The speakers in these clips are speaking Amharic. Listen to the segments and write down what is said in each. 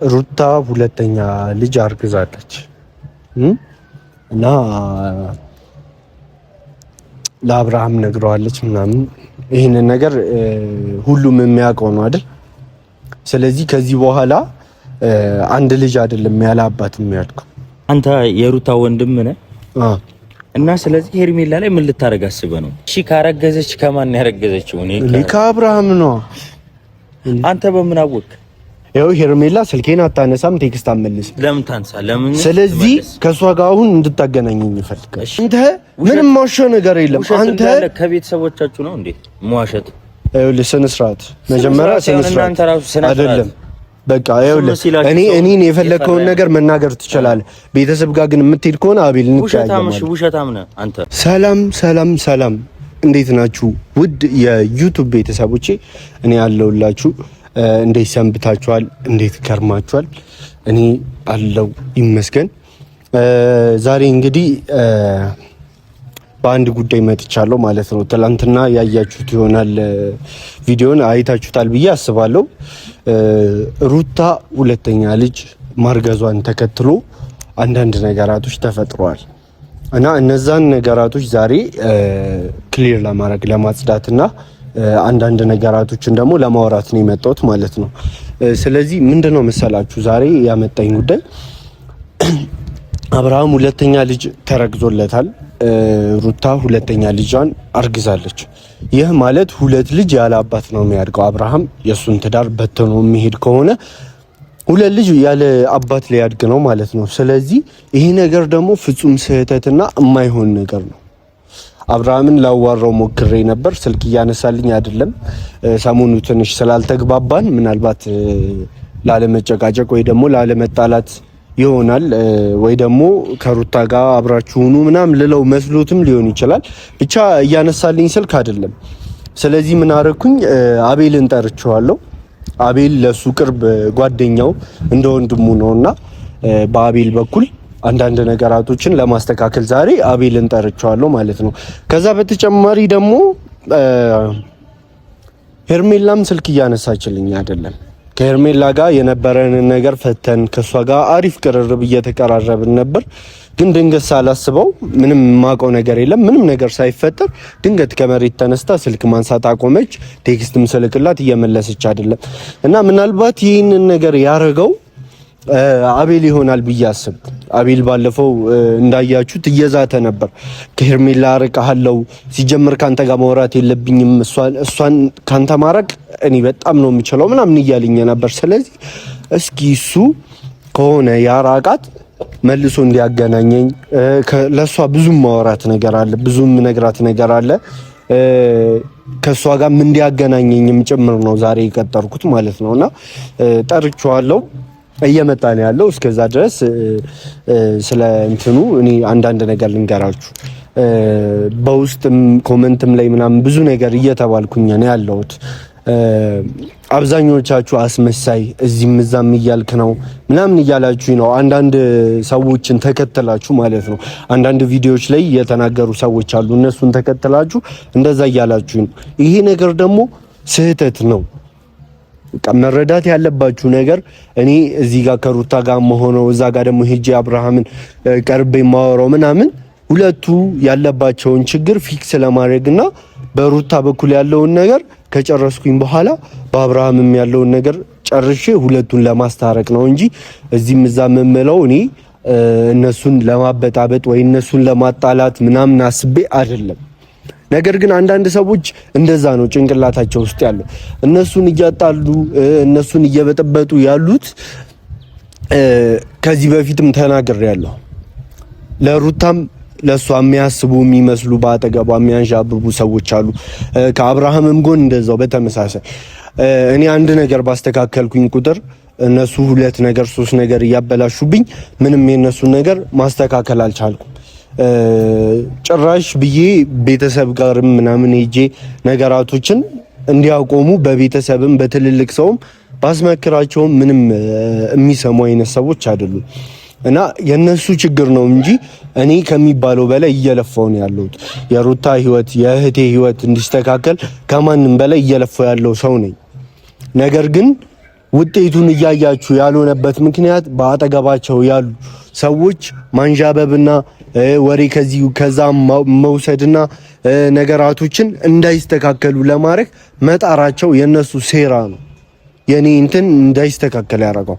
ሩታ ሁለተኛ ልጅ አርግዛለች እና ለአብርሃም ነግረዋለች ምናምን። ይህንን ነገር ሁሉም የሚያውቀው ነው አይደል? ስለዚህ ከዚህ በኋላ አንድ ልጅ አይደለም ያለ አባት የሚያድገው። አንተ የሩታ ወንድም ነህ እና ስለዚህ ሄርሜላ ላይ ምን ልታረግ አስበህ ነው? እሺ ካረገዘች ከማን ያረገዘችው? እኔ ከአብርሃም ነው። አንተ በምን አወቅ? ያው ሄርሜላ ስልኬን አታነሳም፣ ቴክስት አትመልስም። ለምን ታንሳ? ለምን? ስለዚህ ከሷ ጋር አሁን እንድታገናኘኝ ይፈልጋል። አንተ ምንም ማውሸው ነገር የለም። አንተ ከቤተሰቦቻችሁ ነው እንዴ መዋሸት? ይኸውልህ ስነ ስርዓት መጀመሪያ ስነ ስርዓት አይደለም። በቃ ይኸውልህ እኔን የፈለከውን ነገር መናገር ትችላለህ። ቤተሰብ ጋር ግን የምትሄድ ከሆነ አቤል እንጫያለን። ውሸታም ነህ አንተ። ሰላም እንዴት ናችሁ ውድ የዩቲዩብ ቤተሰቦቼ? እኔ ያለሁላችሁ። እንዴት ሰንብታችኋል? እንዴት ከርማችኋል? እኔ አለው ይመስገን። ዛሬ እንግዲህ በአንድ ጉዳይ መጥቻለሁ ማለት ነው። ትላንትና ያያችሁት ይሆናል፣ ቪዲዮን አይታችሁታል ብዬ አስባለሁ። ሩታ ሁለተኛ ልጅ ማርገዟን ተከትሎ አንዳንድ ነገራቶች ተፈጥረዋል እና እነዛን ነገራቶች ዛሬ ክሊር ለማድረግ ለማጽዳትና አንዳንድ ነገራቶችን ደግሞ ለማውራት ነው የመጣሁት ማለት ነው። ስለዚህ ምንድነው መሰላችሁ ዛሬ ያመጣኝ ጉዳይ አብርሃም ሁለተኛ ልጅ ተረግዞለታል። ሩታ ሁለተኛ ልጇን አርግዛለች። ይህ ማለት ሁለት ልጅ ያለ አባት ነው የሚያድገው። አብርሃም የሱን ትዳር በትኖ የሚሄድ ከሆነ ሁለት ልጅ ያለ አባት ሊያድግ ነው ማለት ነው። ስለዚህ ይሄ ነገር ደግሞ ፍጹም ስህተትና የማይሆን ነገር ነው። አብርሃምን ላዋራው ሞክሬ ነበር፣ ስልክ እያነሳልኝ አይደለም። ሰሞኑ ትንሽ ስላልተግባባን ምናልባት ላለመጨቃጨቅ ወይ ደግሞ ላለመጣላት ይሆናል ወይ ደግሞ ከሩታ ጋር አብራችሁኑ ምናምን ልለው መስሎትም ሊሆን ይችላል። ብቻ እያነሳልኝ ስልክ አይደለም። ስለዚህ ምን አደረኩኝ? አቤልን ጠርቼዋለሁ። አቤል ለሱ ቅርብ ጓደኛው እንደ ወንድሙ ነውና በአቤል በኩል አንዳንድ ነገራቶችን ለማስተካከል ዛሬ አቤልን ጠርቼዋለሁ ማለት ነው። ከዛ በተጨማሪ ደግሞ ሄርሜላም ስልክ እያነሳችልኝ አይደለም። ከሄርሜላ ጋር የነበረንን ነገር ፈተን ከሷ ጋር አሪፍ ቅርርብ እየተቀራረብን ነበር። ግን ድንገት ሳላስበው ምንም የማውቀው ነገር የለም፣ ምንም ነገር ሳይፈጠር ድንገት ከመሬት ተነስታ ስልክ ማንሳት አቆመች። ቴክስትም ስልክላት እየመለሰች አይደለም እና ምናልባት ይህንን ነገር ያረገው አቤል ይሆናል ብዬ አስብ። አቤል ባለፈው እንዳያችሁት እየዛተ ነበር። ከሄርሜላ አርቀሃለሁ፣ ሲጀምር ካንተ ጋር ማውራት የለብኝም፣ እሷን ካንተ ማረቅ እኔ በጣም ነው የምችለው ምናምን እያለኝ ነበር። ስለዚህ እስኪ እሱ ከሆነ ያራቃት መልሶ እንዲያገናኘኝ፣ ለሷ ብዙም ማውራት ነገር አለ፣ ብዙም ነግራት ነገር አለ። ከሷ ጋር ምን እንዲያገናኘኝም ጭምር ነው ዛሬ የቀጠርኩት ማለት ነውና ጠርቼዋለሁ። እየመጣ ነው ያለው። እስከዛ ድረስ ስለ እንትኑ እኔ አንዳንድ ነገር ልንገራችሁ። በውስጥም ኮሜንትም ላይ ምናምን ብዙ ነገር እየተባልኩኝ ነው ያለሁት። አብዛኞቻችሁ አስመሳይ እዚህም እዛም እያልክ ነው ምናምን እያላችሁ ነው። አንዳንድ ሰዎችን ተከተላችሁ ማለት ነው። አንዳንድ ቪዲዮዎች ላይ የተናገሩ ሰዎች አሉ። እነሱን ተከተላችሁ እንደዛ እያላችሁ ነው። ይሄ ነገር ደግሞ ስህተት ነው። መረዳት ያለባችሁ ነገር እኔ እዚህ ጋር ከሩታ ጋር መሆነው እዛ ጋር ደግሞ ሄጄ አብርሃምን ቀርቤ ማወራው ምናምን ሁለቱ ያለባቸውን ችግር ፊክስ ለማድረግና በሩታ በኩል ያለውን ነገር ከጨረስኩኝ በኋላ በአብርሃምም ያለውን ነገር ጨርሼ ሁለቱን ለማስታረቅ ነው እንጂ እዚህም እዛ የምለው እኔ እነሱን ለማበጣበጥ ወይ እነሱን ለማጣላት ምናምን አስቤ አይደለም። ነገር ግን አንዳንድ ሰዎች እንደዛ ነው ጭንቅላታቸው ውስጥ ያለው። እነሱን እያጣሉ እነሱን እየበጠበጡ ያሉት ከዚህ በፊትም ተናግሬያለሁ። ለሩታም ለሷ የሚያስቡ የሚመስሉ በአጠገቧ የሚያንዣብቡ ሰዎች አሉ። ከአብርሃምም ጎን እንደዛው በተመሳሳይ እኔ አንድ ነገር ባስተካከልኩኝ ቁጥር እነሱ ሁለት ነገር ሶስት ነገር እያበላሹብኝ ምንም የነሱን ነገር ማስተካከል አልቻልኩም። ጭራሽ ብዬ ቤተሰብ ጋርም ምናምን ሄጄ ነገራቶችን እንዲያቆሙ በቤተሰብም በትልልቅ ሰውም ባስመክራቸውም ምንም የሚሰሙ አይነት ሰዎች አይደሉም። እና የነሱ ችግር ነው እንጂ እኔ ከሚባለው በላይ እየለፋው ነው ያለሁት። የሩታ ህይወት የእህቴ ህይወት እንዲስተካከል ከማንም በላይ እየለፋው ያለው ሰው ነኝ። ነገር ግን ውጤቱን እያያችሁ ያልሆነበት ምክንያት በአጠገባቸው ያሉ ሰዎች ማንዣበብና ወሬ ከዛ መውሰድና ነገራቶችን እንዳይስተካከሉ ለማድረግ መጣራቸው የነሱ ሴራ ነው። የኔ እንትን እንዳይስተካከል ያደረገው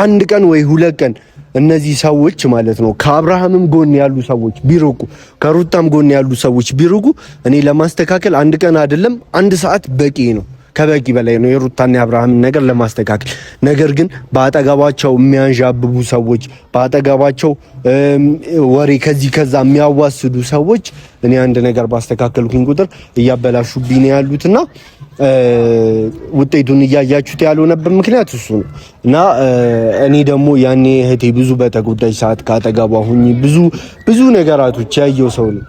አንድ ቀን ወይ 2 ቀን እነዚህ ሰዎች ማለት ነው ከአብርሃምም ጎን ያሉ ሰዎች ቢርቁ ከሩታም ጎን ያሉ ሰዎች ቢርቁ እኔ ለማስተካከል አንድ ቀን አይደለም 1 ሰዓት በቂ ነው። ከበቂ በላይ ነው የሩታና የአብርሃምን ነገር ለማስተካከል። ነገር ግን በአጠገባቸው የሚያንዣብቡ ሰዎች በአጠገባቸው ወሬ ከዛ የሚያዋስዱ ሰዎች እኔ አንድ ነገር ባስተካከልኩኝ ቁጥር እያበላሹብኝ ነው ያሉትና ውጤቱን እያያችሁት ያልሆነበት ምክንያት እሱ ነው እና እኔ ደግሞ ያኔ እህቴ ብዙ በተጎዳች ሰዓት ካጠገቧ ሁኚ ብዙ ነገራቶች ያየው ሰው ነው።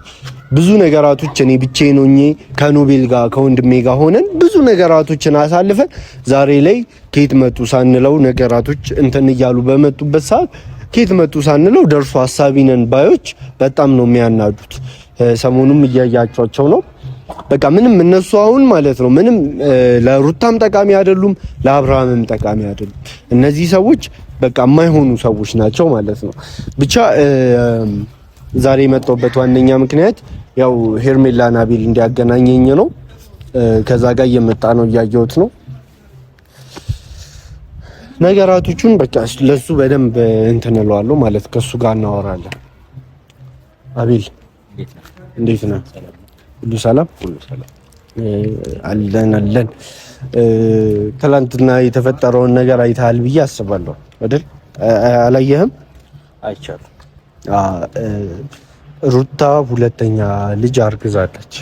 ብዙ ነገራቶች እኔ ብቻዬን ሆኜ ከኖቤል ጋር ከወንድሜ ጋር ሆነን ብዙ ነገራቶችን አሳልፈን ዛሬ ላይ ከየት መጡ ሳንለው ነገራቶች እንትን እያሉ በመጡበት ሰዓት ከየት መጡ ሳንለው ደርሶ ሐሳቢ ነን ባዮች በጣም ነው የሚያናዱት። ሰሞኑም እያያቸዋቸው ነው። በቃ ምንም እነሱ አሁን ማለት ነው ምንም ለሩታም ጠቃሚ አይደሉም፣ ለአብርሃምም ጠቃሚ አይደሉም። እነዚህ ሰዎች በቃ የማይሆኑ ሰዎች ናቸው ማለት ነው። ብቻ ዛሬ የመጣሁበት ዋነኛ ምክንያት ያው ሄርሜላና አቤል እንዲያገናኘኝ ነው። ከዛ ጋር እየመጣ ነው እያየሁት ነው ነገራቶቹን። በቃ ለሱ በደንብ እንትን እለዋለሁ ማለት ከሱ ጋር እናወራለን። አቤል እንዴት ነህ? ሁሉ ሰላም አለን። ትላንትና የተፈጠረውን ነገር አይተሃል ብዬ አስባለሁ አይደል? አላየህም? አይቻለሁ። ሩታ 2ኛ ልጅ አርግዛለች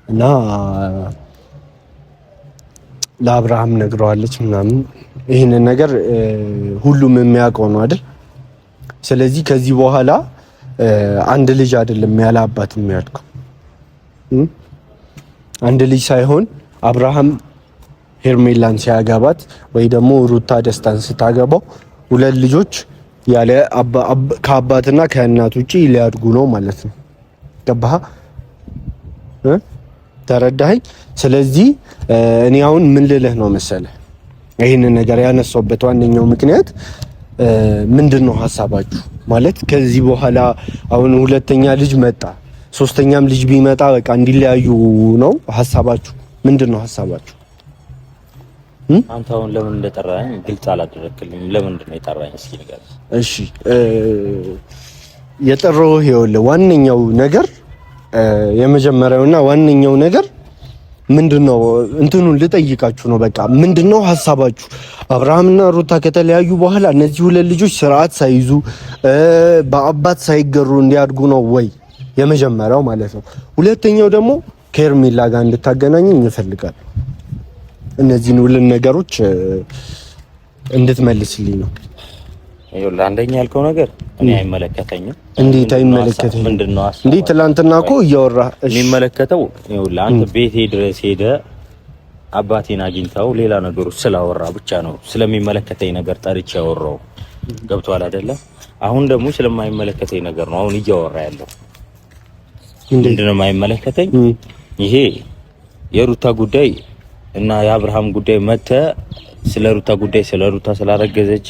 እና ለአብርሃም ነግረዋለች ምናምን። ይህንን ነገር ሁሉም የሚያውቀው ነው አይደል? ስለዚህ ከዚህ በኋላ አንድ ልጅ አይደለም ያለ አባት የሚያድገው። አንድ ልጅ ሳይሆን አብርሃም ሄርሜላን ሲያገባት ወይ ደግሞ ሩታ ደስታን ስታገባው 2 ልጆች ያለ ከአባትና ከእናት ውጪ ሊያድጉ ነው ማለት ነው። ገባህ? ተረዳኸኝ? ስለዚህ እኔ አሁን ምን ልልህ ነው መሰለህ፣ ይህንን ነገር ያነሳውበት ዋነኛው ምክንያት ምንድነው ሐሳባችሁ? ማለት ከዚህ በኋላ አሁን 2ኛ ልጅ መጣ፣ 3ኛም ልጅ ቢመጣ በቃ እንዲለያዩ ነው ሐሳባችሁ? ምንድነው ሐሳባችሁ? አንተ አሁን ለምን እንደጠራኸኝ ግልጽ አላደረክልኝም። ለምንድን ነው የጠራኸኝ? እስኪ ንገረኝ። እሺ የጠራሁህ ይኸውልህ ዋነኛው ነገር የመጀመሪያውና ዋነኛው ነገር ምንድነው እንትኑን ልጠይቃችሁ ነው። በቃ ምንድነው ሐሳባችሁ? አብርሃምና ሩታ ከተለያዩ በኋላ እነዚህ 2 ልጆች ስርዓት ሳይዙ በአባት ሳይገሩ እንዲያድጉ ነው ወይ? የመጀመሪያው ማለት ነው። ሁለተኛው ደግሞ ከሄርሜላ ጋር እንድታገናኘኝ ይፈልጋል። እነዚህን 2 ነገሮች እንድትመልስልኝ ነው። ይኸውልህ አንደኛ ያልከው ነገር እኔ አይመለከተኝም። እንዴት አይመለከተኝም? ምንድነው እንዴ? ትላንትና እኮ እያወራህ የሚመለከተው ይኸውልህ አንተ ቤቴ ድረስ ሄደህ አባቴን አግኝተው ሌላ ነገሮች ስላወራ ብቻ ነው ስለሚመለከተኝ ነገር ጠርቼ ያወራው። ገብቶሃል አይደለ? አሁን ደግሞ ስለማይመለከተኝ ነገር ነው አሁን እያወራ ያለው። ምንድነው የማይመለከተኝ? ይሄ የሩታ ጉዳይ እና የአብርሃም ጉዳይ መተህ ስለ ሩታ ጉዳይ ስለ ሩታ ስላረገዘች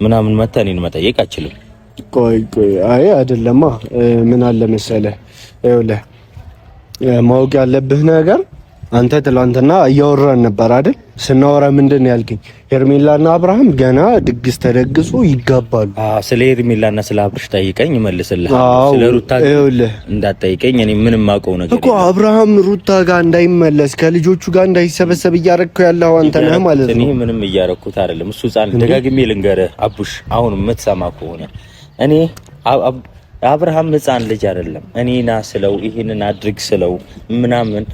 ምናምን መተህ እኔን መጠየቅ አችልም። ቆይ አይ አይደለማ። ምን አለ መሰለህ፣ ይኸውልህ ማወቅ ያለብህ ነገር አንተ ትላንትና እያወራን ነበር አይደል? ስናወራ ምንድን ያልከኝ? ሄርሜላና አብርሃም ገና ድግስ ተደግሶ ይጋባሉ። ስለ ሄርሜላና ስለ አብርሽ ጠይቀኝ እመልስልሃለሁ። ስለ ሩታ እንዳትጠይቀኝ እኔ ምንም አውቀው ነገር እኮ አብርሃም ሩታ ጋር እንዳይመለስ ከልጆቹ ጋር እንዳይሰበሰብ እያረግከው ያለው አንተ ነህ ማለት ነው። እኔ ምንም እያረግኩት አይደለም። እሱ ጻን ደጋግሜ ልንገርህ አቡሽ፣ አሁን የምትሰማ ከሆነ እኔ አብርሃም ሕፃን ልጅ አይደለም። እኔ ና ስለው ይሄንን አድርግ ስለው ምናምን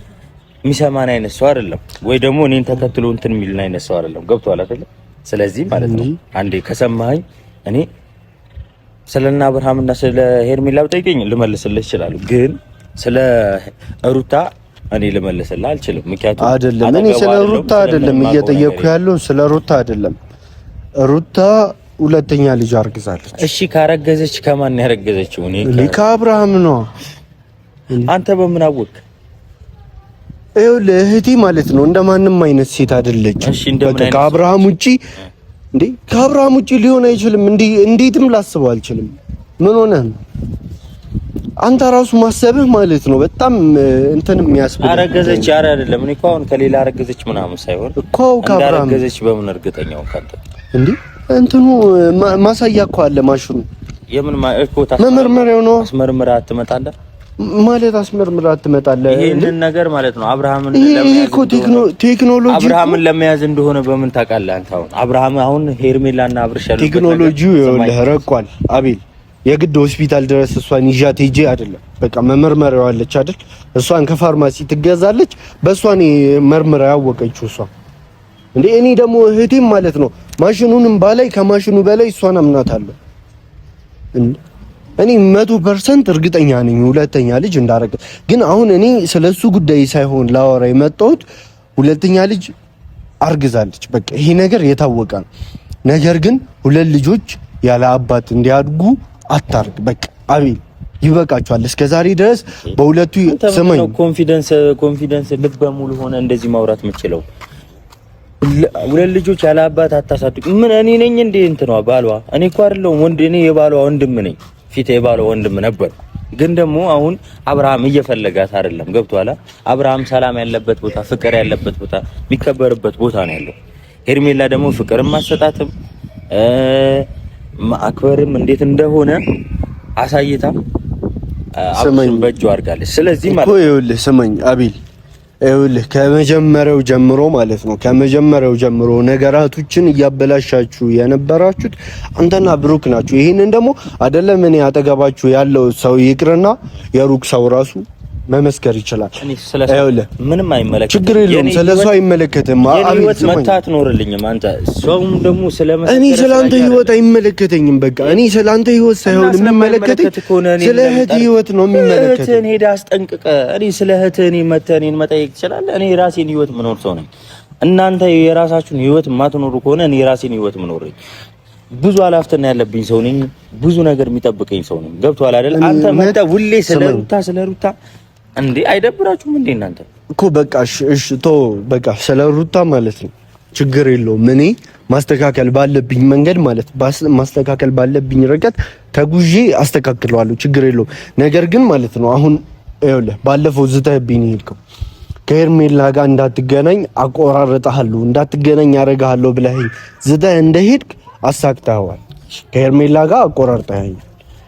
የሚሰማን አይነት ሰው አይደለም፣ ወይ ደግሞ እኔን ተከትሎ እንትን የሚልን አይነት ሰው አይደለም። ገብቶሃል አይደለ? ስለዚህ ማለት ነው አንዴ ከሰማኸኝ እኔ ስለና አብርሃምና ስለ ሄርሜላ ብጠይቀኝ ልመልስልህ እችላለሁ፣ ግን ስለ ሩታ እኔ ልመልስልህ አልችልም። ምክንያቱም አይደለም እኔ ስለ ሩታ አይደለም እየጠየቅኩ ያለው ስለ ሩታ አይደለም። ሩታ 2ኛ ልጅ አርግዛለች። እሺ ካረገዘች ከማን ያረገዘችው? እኔ ከአብርሃም ነው። አንተ በምን አወቅ? ይኸውልህ እህቴ ማለት ነው እንደማንም አይነት ሴት አይደለች። በቃ ከአብርሃም ውጪ እንዴ ከአብርሃም ውጪ ሊሆን አይችልም። እንዴትም ላስበው አልችልም። ምን ሆነህ ነው አንተ ራሱ ማሰብህ ማለት ነው በጣም እንትን የሚያስብል። አረገዘች አይደለም እኔ እኮ አሁን ከሌላ አረገዘች ምናምን ሳይሆን እኮ ከአብርሃም አረገዘች በምን እርግጠኛው ካንተ እንዴ እንትኑ ማሳያ እኮ አለ ማሽኑ የምን መመርመሪያው ነው። አስመርምራ አትመጣለህ ማለት አስመርምራ አትመጣለህ። ይሄንን ነገር ማለት ነው አብርሃምን ቴክኖሎጂ አብርሃምን ለመያዝ እንደሆነ በምን ታውቃለህ አንተ? አብርሃም አሁን ሄርሜላና አብርሽ ያሉት ቴክኖሎጂው ይኸውልህ ረቋል አቤል። የግድ ሆስፒታል ድረስ እሷን ይዣት ሄጄ አይደለም በቃ መመርመሪያው አለች አይደል? እሷን ከፋርማሲ ትገዛለች። በእሷን መርምራ ያወቀችው እሷ እንዴ። እኔ ደግሞ እህቴም ማለት ነው ማሽኑንም ባላይ ከማሽኑ በላይ እሷን አምናታለሁ። እኔ 100% እርግጠኛ ነኝ ሁለተኛ ልጅ እንዳረገ። ግን አሁን እኔ ስለሱ ጉዳይ ሳይሆን ላወራ የመጣሁት ሁለተኛ ልጅ አርግዛለች። በቃ ይሄ ነገር የታወቀ ነው። ነገር ግን ሁለት ልጆች ያለ አባት እንዲያድጉ አታርግ። በቃ አቤል ይበቃቸዋል። እስከዛሬ ድረስ በሁለቱ ሰማኝ ኮንፊደንስ ልበ ሙሉ ሆነ እንደዚህ ማውራት የምችለው ሁለት ልጆች ያለ አባት አታሳድግ። ምን እኔ ነኝ እንዴ እንትኗ ባሏ? እኔ እኮ አይደለሁም ወንድ። እኔ የባሏ ወንድም ነኝ። ፊት የባሏ ወንድም ነበር። ግን ደግሞ አሁን አብርሃም እየፈለጋት አይደለም። ገብቷላ? አብርሃም ሰላም ያለበት ቦታ፣ ፍቅር ያለበት ቦታ፣ የሚከበርበት ቦታ ነው ያለው። ሄርሜላ ደግሞ ፍቅርም አሰጣትም ማክበርም እንዴት እንደሆነ አሳይታ አብሽን በእጁ አድርጋለች። ስለዚህ ማለት እኮ ይኸውልህ ስማኝ አቤል፣ ይኸውልህ ከመጀመሪያው ጀምሮ ማለት ነው ከመጀመሪያው ጀምሮ ነገራቶችን እያበላሻችሁ የነበራችሁት አንተና ብሩክ ናችሁ። ይሄንን ደግሞ አይደለም እኔ አጠገባችሁ ያለው ሰው ይቅርና የሩቅ ሰው ራሱ መመስከር ይችላል። ይኸውልህ ምንም አይመለከትም። ችግር የለውም። ስለሱ አይመለከትም። ህይወት መታት ኖርልኝም አንተ ሰውም ደግሞ ስለመሰከረ እኔ ስላንተ ህይወት አይመለከተኝም። በቃ እኔ ስላንተ ህይወት ሳይሆን የሚመለከተኝ ስለ እህት ህይወት ነው የሚመለከተኝ። እህትህን ሄደህ አስጠንቅቀ እኔ ስለ እህትህ እኔን መጠየቅ ትችላለህ። እኔ የራሴን ህይወት መኖር ሰው ነኝ። እናንተ የራሳችሁን ህይወት የማትኖሩ ከሆነ እኔ የራሴን ህይወት መኖር ነኝ። ብዙ ኃላፊነት ያለብኝ ሰው ነኝ። ብዙ ነገር የሚጠብቀኝ ሰው ነኝ። ገብቶሃል አይደል? አንተ መጣ ሁሌ ስለ ሩታ እንዴ አይደብራችሁም እንዴ እናንተ እኮ በቃ እሺ ቶ በቃ ስለ ሩታ ማለት ነው ችግር የለውም። እኔ ማስተካከል ባለብኝ መንገድ ማለት ማስተካከል ባለብኝ ርቀት ተጉዤ አስተካክለዋለሁ። ችግር የለውም። ነገር ግን ማለት ነው አሁን ይኸውልህ ባለፈው ዝተህብኝ ሄድከው ከሄርሜላ ጋር እንዳትገናኝ አቆራረጣለሁ እንዳትገናኝ ያረጋለሁ ብለህ ዝተህ እንደሄድክ አሳክተዋል። ከሄርሜላ ጋር አቆራርጠኸኝ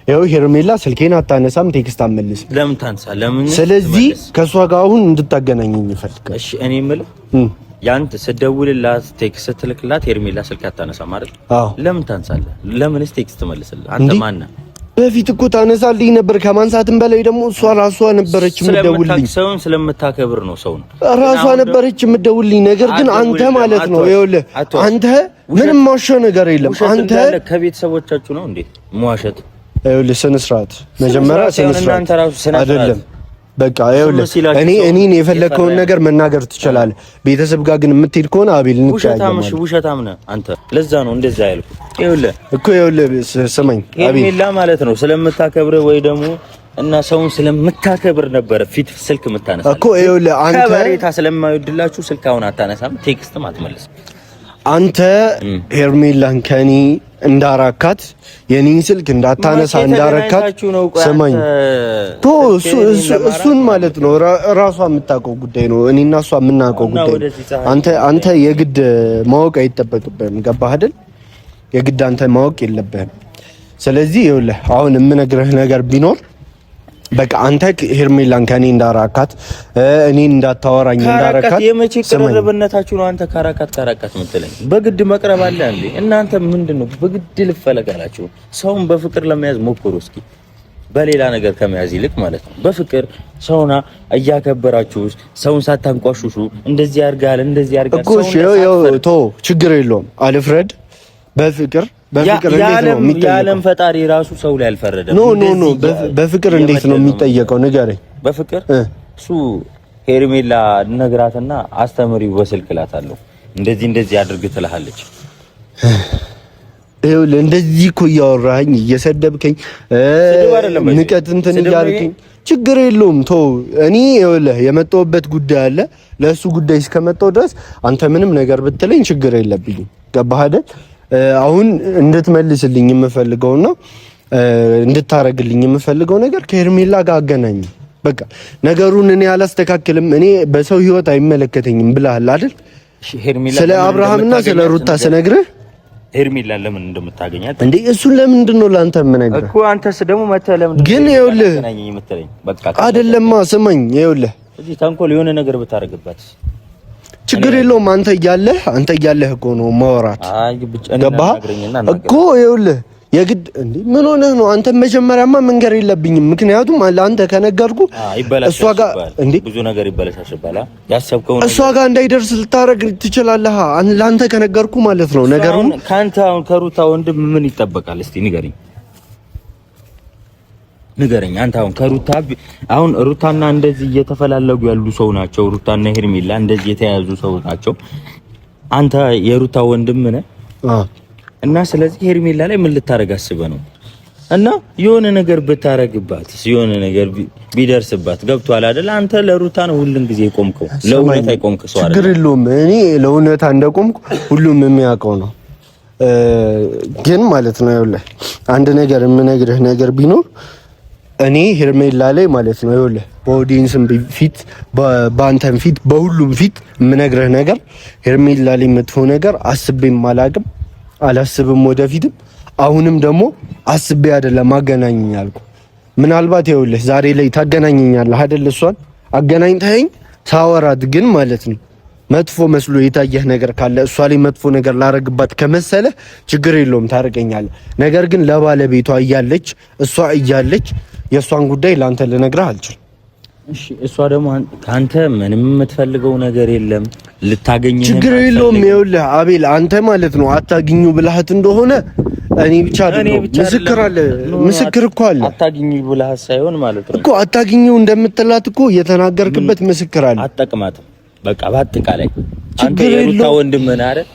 ይኸው ሄርሜላ ስልኬን አታነሳም፣ ቴክስት አትመልስም። ለምን ታንሳ? ለምን? ስለዚህ ከሷ ጋር አሁን እንድታገናኘኝ ይፈልጋል። እሺ እኔ የምልህ ያንተ ስደውልላት ቴክስት ስትልክላት ሄርሜላ ስልክ አታነሳም ማለት ለምን ታንሳለህ? ለምንስ ቴክስት ትመልስልህ? አንተ ማን ነህ? በፊት እኮ ታነሳልኝ ነበር። ከማንሳትም በላይ ደግሞ እሷ ራሷ ነበረች የምትደውልልኝ። ሰውን ስለምታከብር ነው። ሰውን ራሷ ነበረች የምትደውልልኝ። ነገር ግን አንተ ማለት ነው ይኸውልህ አንተ ምንም ማውሸው ነገር የለም። አንተ ከቤተሰቦቻችሁ ነው እንዴ መዋሸት? ይኸውልህ ስነ ስርዓት መጀመሪያ ስነ ስርዓት አይደለም። በቃ ይኸውልህ እኔን የፈለከውን ነገር መናገር ትችላለህ። ቤተሰብ ጋር ግን የምትሄድ ከሆነ አቤል እንቀያየማለን። ውሸታም ነህ አንተ። ለዛ ነው እንደዛ ያልኩህ። ይኸውልህ ስማኝ አቤል ሄርሜላ ማለት ነው ስለምታከብር ወይ ደግሞ እና ሰውን ስለምታከብር ነበር ፊት ስልክ የምታነሳው እኮ። ይኸውልህ አንተ ከበሬታ ስለማይወድላችሁ ስልክ አሁን አታነሳም፣ ቴክስትም አትመልስም። አንተ ሄርሜላን ከኔ እንዳራካት የኔን ስልክ እንዳታነሳ እንዳረካት ስማኝ እሱን ማለት ነው ራሷ የምታውቀው ጉዳይ ነው። እኔና እሷ የምናውቀው ጉዳይ ነው። አንተ የግድ ማወቅ አይጠበቅብህም። ገባህ አይደል? የግድ አንተ ማወቅ የለብህም። ስለዚህ ይኸውልህ አሁን የምነግርህ ነገር ቢኖር በቃ አንተ ሄርሜላን ከኔ እንዳራካት እኔን እንዳታወራኝ እንዳራካት የመቼ ቅርርብነታችሁ ነው? አንተ ካራካት የምትለኝ በግድ መቅረብ አለ እንዴ? እናንተ ምንድነው በግድ ልፈለጋላችሁ? ሰውን በፍቅር ለመያዝ ሞክሩ እስኪ፣ በሌላ ነገር ከመያዝ ይልቅ ማለት ነው። በፍቅር ሰውና እያከበራችሁ ሰውን ሳታንቋሽሹ እንደዚህ ያርጋል እንደዚህ ያርጋል ቶ ችግር የለውም አልፍረድ በፍቅር እንዴት ነው የሚጠየቀው? የዓለም ፈጣሪ ራሱ ሰው ላይ አልፈረደም። ኖ በፍቅር እንዴት ነው የሚጠየቀው? ንገረኝ። በፍቅር እሱ ሄርሜላ ነግራትና አስተምሪው በስልክ እላታለሁ እንደዚህ አድርግ ትልሃለች። ይኸውልህ እንደዚህ እኮ እያወራኸኝ እየሰደብከኝ ንቀት እንትን እያልከኝ ችግር የለውም ተው። እኔ ይኸውልህ የመጣሁበት ጉዳይ አለ። ለእሱ ጉዳይ እስከመጣሁ ድረስ አንተ ምንም ነገር ብትለኝ ችግር የለብኝም። ገባህ አይደል? አሁን እንድትመልስልኝ የምፈልገውና እንድታረግልኝ የምፈልገው ነገር ከሄርሜላ ጋር አገናኝ። በቃ ነገሩን እኔ አላስተካክልም፣ እኔ በሰው ህይወት አይመለከተኝም ብለሃል አይደል? ስለ አብርሃምና ስለ ሩታ ስነግርህ ሄርሜላ ለምን እንደምታገኛት እንዴ? እሱን ለምንድን ነው ላንተ የምነግርህ እኮ። አንተስ ደግሞ መተህ ለምን ግን ይኸውልህ አይደለማ፣ ስማኝ፣ ይኸውልህ እዚህ ተንኮል የሆነ ነገር ብታረግባት ችግር የለውም። አንተ እያለህ እኮ ነው ማውራት። ገባህ እኮ? ይኸውልህ የግድ እንዴ ምን ሆነህ ነው አንተ? መጀመሪያማ መንገር የለብኝም ምክንያቱም ለአንተ ከነገርኩ እሷ ጋር እንዴ ብዙ ነገር ይበለሻሽባላ። ያሰብከው እሷ ጋር እንዳይደርስ ልታረግ ትችላለህ። ለአንተ ከነገርኩ ማለት ነው ነገሩን። ካንተ አሁን ከሩታ ወንድም ምን ይጠበቃል? እስቲ ንገረኝ። አንተ አሁን ከሩታ አሁን ሩታና እንደዚህ እየተፈላለጉ ያሉ ሰው ናቸው። ሩታና ሄርሜላ እንደዚህ የተያዙ ሰው ናቸው። አንተ የሩታ ወንድም ነህ እና ስለዚህ ሄርሜላ ላይ ምን ልታረግ አስበህ ነው? እና የሆነ ነገር ብታረግባት የሆነ ነገር ቢደርስባት ገብቷል አይደል? አንተ ለሩታ ነው ሁሉን ጊዜ ቆምከው፣ ለእውነት አይቆምክ ሰው አይደል? ችግር የለውም። እኔ ለእውነት እንደቆምኩ ሁሉም የሚያውቀው ነው። ግን ማለት ነው ይኸውልህ አንድ ነገር የምነግርህ ነገር ቢኖር እኔ ሄርሜላ ላይ ማለት ነው ይኸውልህ በኦዲየንስም ፊት በአንተም ፊት በሁሉም ፊት የምነግርህ ነገር ሄርሜላ ላይ መጥፎ ነገር አስቤም አላቅም አላስብም ወደፊትም። አሁንም ደግሞ አስቤ አይደለም አገናኘኝ አልኩ። ምናልባት ይኸውልህ ዛሬ ላይ ታገናኘኛለህ አይደል? እሷን አገናኝተኸኝ ሳወራት ግን ማለት ነው መጥፎ መስሎ የታየህ ነገር ካለ እሷ ላይ መጥፎ ነገር ላረግባት ከመሰለ ችግር የለውም ታርቀኛለህ። ነገር ግን ለባለቤቷ እያለች እሷ እያለች የእሷን ጉዳይ ላንተ ልነግርህ አልችልም። እሺ እሷ ደግሞ ካንተ ምንም የምትፈልገው ነገር የለም ልታገኝህ። ችግር የለውም። ይኸውልህ አቤል አንተ ማለት ነው አታግኙ ብለሃት እንደሆነ እኔ ብቻ አይደለም ምስክር አለ፣ ምስክር እኮ አለ። አታግኙ ብለሃት ሳይሆን ማለት ነው እኮ አታግኙ እንደምትላት እኮ የተናገርክበት ምስክር አለ። አትጠቅማትም። በቃ በአጠቃላይ አንተ የሩታ ወንድም ነህ አይደል?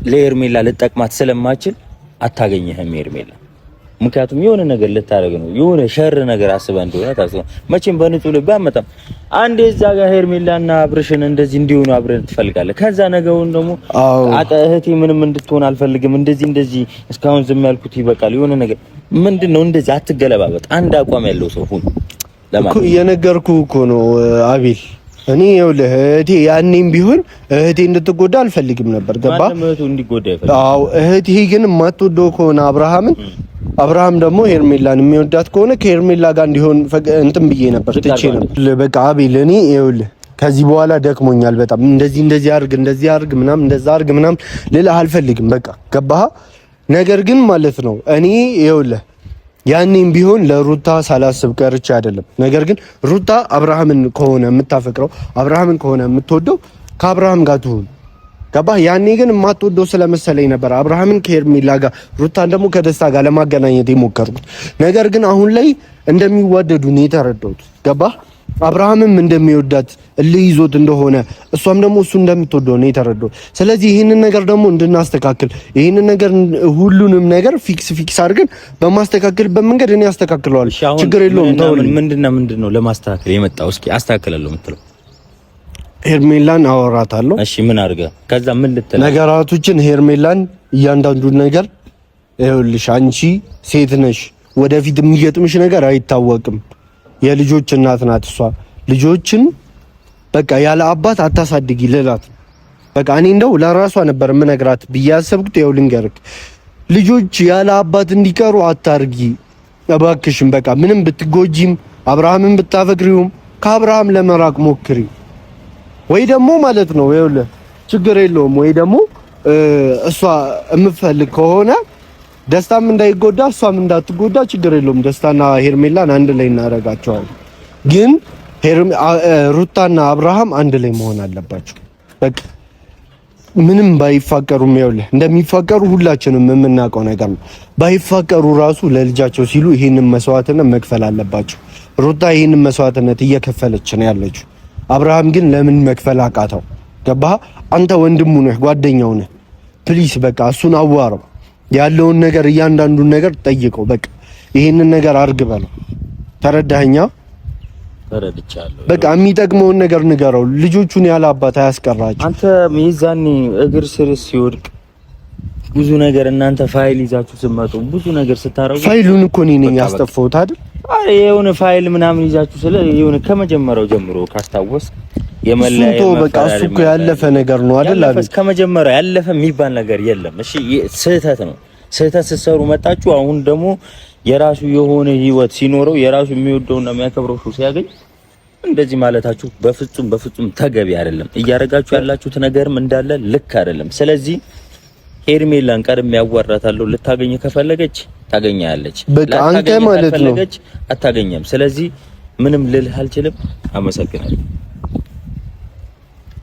ለሄርሜላ ልጠቅማት ስለማችል አታገኝህም ሄርሜላ። ምክንያቱም የሆነ ነገር ልታረግ ነው፣ የሆነ ሸር ነገር አስበህ እንደሆነ ታስበህ መቼም በንጹህ ልብ አመጣም። አንዴ እዛ ጋር ሄርሜላና አብርሽን እንደዚህ እንዲሆኑ አብረን ትፈልጋለህ። ከዛ ነገውን ደግሞ እህቴ ምንም እንድትሆን አልፈልግም፣ እንደዚህ እስካሁን ዝም ያልኩት ይበቃል። የሆነ ነገር ምንድነው እንደዚህ አትገለባበጥ። አንድ አቋም ያለው ሰው ሁን። ለማለት እኮ የነገርኩህ እኮ ነው አቤል። እኔ ይኸውልህ እህቴ ያኔም ቢሆን እህቴ እንድትጎዳ አልፈልግም ነበር። ገባ? እህቱ እንዲጎዳ ይፈልጋል። አዎ እህቴ ግን የማትወደው ከሆነ አብርሃም ደግሞ ሄርሜላን የሚወዳት ከሆነ ከሄርሜላ ጋር እንዲሆን እንትን ብዬ ነበር፣ ትቼ ነበር። በቃ አቤል እኔ ይኸውልህ ከዚህ በኋላ ደክሞኛል በጣም። እንደዚህ አርግ ምናምን እንደዛ አርግ ምናምን ልልህ አልፈልግም። በቃ ገባህ? ነገር ግን ማለት ነው እኔ ይኸውልህ ያኔም ቢሆን ለሩታ ሳላስብ ቀርቼ አይደለም። ነገር ግን ሩታ አብርሃምን ከሆነ የምታፈቅረው አብርሃምን ከሆነ የምትወደው ከአብርሃም ጋር ትሁን። ገባህ? ያኔ ግን የማትወደው ስለመሰለኝ ነበር አብርሃምን ከሄርሜላ ጋር ሩታን ደግሞ ከደስታ ጋር ለማገናኘት የሞከርኩት። ነገር ግን አሁን ላይ እንደሚዋደዱ ነው የተረዳሁት። ገባህ? አብርሃምም እንደሚወዳት እልህ ይዞት እንደሆነ እሷም ደግሞ እሱ እንደምትወደው ነው የተረዳሁት። ስለዚህ ይህንን ነገር ደግሞ እንድናስተካክል ይህንን ነገር ሁሉንም ነገር ፊክስ አድርገን በማስተካከልበት መንገድ እኔ አስተካክለዋለሁ። ችግር የለውም። ምንድነው ለማስተካከል የመጣው? እስኪ አስተካክላለሁ የምትለው? ሄርሜላን አወራታለሁ። እሺ ምን አድርገህ ከዛ ምን ልትል ነገራቶችን ሄርሜላን እያንዳንዱን ነገር ይኸውልሽ አንቺ ሴት ነሽ፣ ወደፊት የሚገጥምሽ ነገር አይታወቅም። የልጆች እናት ናት እሷ። ልጆችን በቃ ያለ አባት አታሳድጊ ልላት በቃ እኔ እንደው ለራሷ ነበር የምነግራት ብዬ ያሰብኩት። ይኸው ልንገርክ ልጆች ያለ አባት እንዲቀሩ አታርጊ እባክሽም። በቃ ምንም ብትጎጂም አብርሃምን ብታፈቅሪውም ከአብርሃም ለመራቅ ሞክሪ። ወይ ደግሞ ማለት ነው ይኸውልህ ችግር የለውም ወይ ደግሞ እሷ የምትፈልግ ከሆነ ደስታም እንዳይጎዳ እሷም እንዳትጎዳ ችግር የለውም። ደስታና ሄርሜላን አንድ ላይ እናደርጋቸዋለን። ግን ሩታና አብርሃም አንድ ላይ መሆን አለባቸው። በቃ ምንም ባይፋቀሩም ይኸውልህ እንደሚፋቀሩ ሁላችንም የምናውቀው ነገር ነው። ባይፋቀሩ ራሱ ለልጃቸው ሲሉ ይሄንን መስዋዕትነት መክፈል አለባቸው። ሩታ ይሄንን መስዋዕትነት እየከፈለች ነው ያለችው። አብርሃም ግን ለምን መክፈል አቃተው? ገባህ? አንተ ወንድሙ ነህ፣ ጓደኛው ነህ። ፕሊስ በቃ እሱን አዋረው። ያለውን ነገር እያንዳንዱን ነገር ጠይቀው። በቃ ይሄንን ነገር አርግ በለው። ተረዳኸኛ? ተረድቻለሁ። በቃ የሚጠቅመውን ነገር ንገረው። ልጆቹን ያለ አባት አያስቀራቸው። አንተ ሚዛኔ እግር ስር ሲወድቅ ብዙ ነገር እናንተ ፋይል ይዛችሁ ስትመጡ ብዙ ነገር ስታረጉ ፋይሉን እኮ እኔ ነኝ ያስጠፋሁት አይደል? አረ የሆነ ፋይል ምናምን ይዛችሁ ስለ የሆነ ከመጀመሪያው ጀምሮ ካስታወስ የመለያየ በቃ እሱ እኮ ያለፈ ነገር ነው አይደል? ያለፈ ከመጀመሪያው ያለፈ የሚባል ነገር የለም። እሺ ስህተት ነው። ስህተት ስትሰሩ መጣችሁ። አሁን ደግሞ የራሱ የሆነ ህይወት ሲኖረው የራሱ የሚወደውና የሚያከብረው ሰው ሲያገኝ እንደዚህ ማለታችሁ በፍጹም ተገቢ አይደለም። እያረጋችሁ ያላችሁት ነገርም እንዳለ ልክ አይደለም። ስለዚህ ሄርሜላን ቀድሜ ያዋራታለሁ። ልታገኝ ከፈለገች ታገኛለች። በቃ አንተ ማለት ነው አታገኘም። ስለዚህ ምንም ልልህ አልችልም። አመሰግናለሁ።